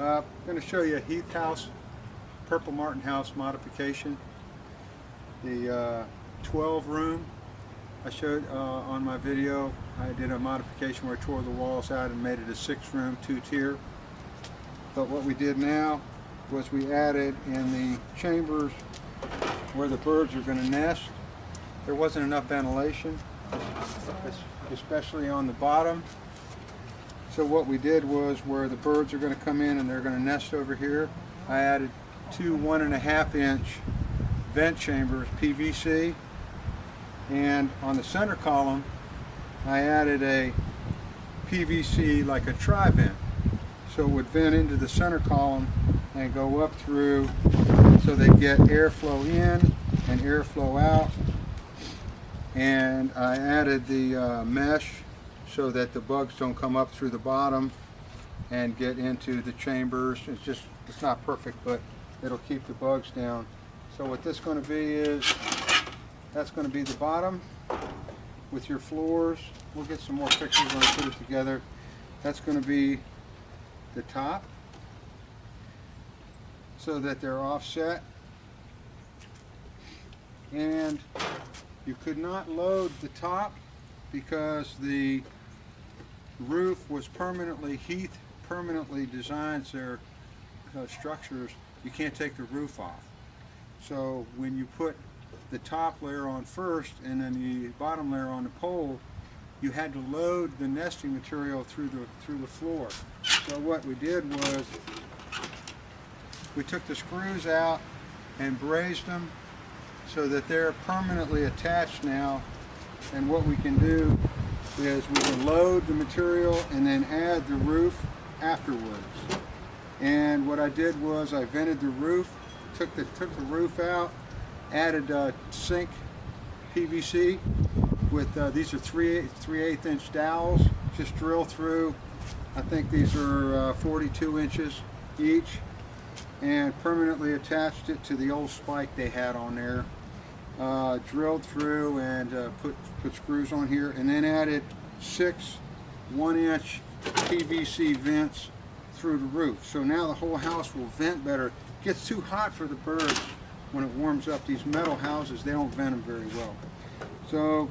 I'm going to show you a Heath House, Purple Martin House modification. The 12 room I showed on my video. I did a modification where I tore the walls out and made it a 6 room, 2 tier. But what we did now was we added in the chambers where the birds are going to nest. There wasn't enough ventilation, especially on the bottom. So what we did was where the birds are going to come in and they're going to nest over here, I added 2 1.5 inch vent chambers, PVC, and on the center column I added a PVC like a tri-vent. So it would vent into the center column and go up through so they get airflow in and airflow out. And I added the mesh so that the bugs don't come up through the bottom and get into the chambers. It's not perfect, but it'll keep the bugs down. So what this is going to be is, that's going to be the bottom with your floors. We'll get some more pictures when I put it together. That's going to be the top so that they're offset. And you could not load the top because the roof was permanently, Heath permanently designs their structures. You can't take the roof off. So when you put the top layer on first and then the bottom layer on the pole, you had to load the nesting material through the floor. So what we did was we took the screws out and brazed them so that they're permanently attached now. And what we can do is we can load the material and then add the roof afterwards. And what I did was I vented the roof, took the roof out, added sink PVC with these are 3/8 inch dowels. Just drill through. I think these are 42 inches each, and permanently attached it to the old spike they had on there. Drilled through and put screws on here, and then added 6 1-inch PVC vents through the roof. So now the whole house will vent better. It gets too hot for the birds when it warms up. These metal houses, they don't vent them very well. So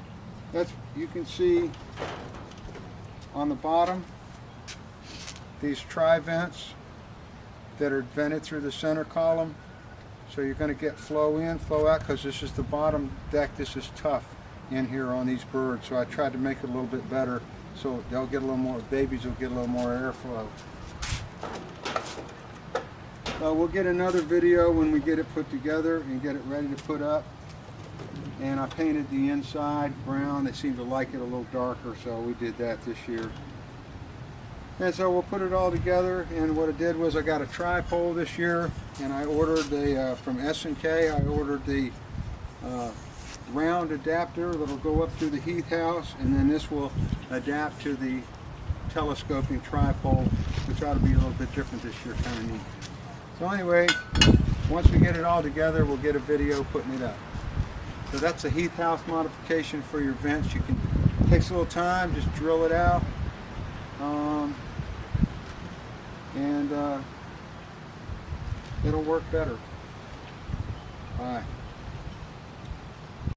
that's, you can see on the bottom these tri-vents that are vented through the center column. So you're going to get flow in, flow out, because this is the bottom deck. This is tough in here on these birds. So I tried to make it a little bit better so they'll get a little more, babies will get a little more airflow. We'll get another video when we get it put together and get it ready to put up. And I painted the inside brown. They seem to like it a little darker, so we did that this year. And so we'll put it all together, and what I did was I got a tri-pole this year, and I ordered from S&K, I ordered the round adapter that'll go up through the Heath House, and then this will adapt to the telescoping tri-pole, which ought to be a little bit different this year, kind of neat. So anyway, once we get it all together, we'll get a video putting it up. So that's a Heath House modification for your vents. You can, it takes a little time, just drill it out. And it'll work better. Bye.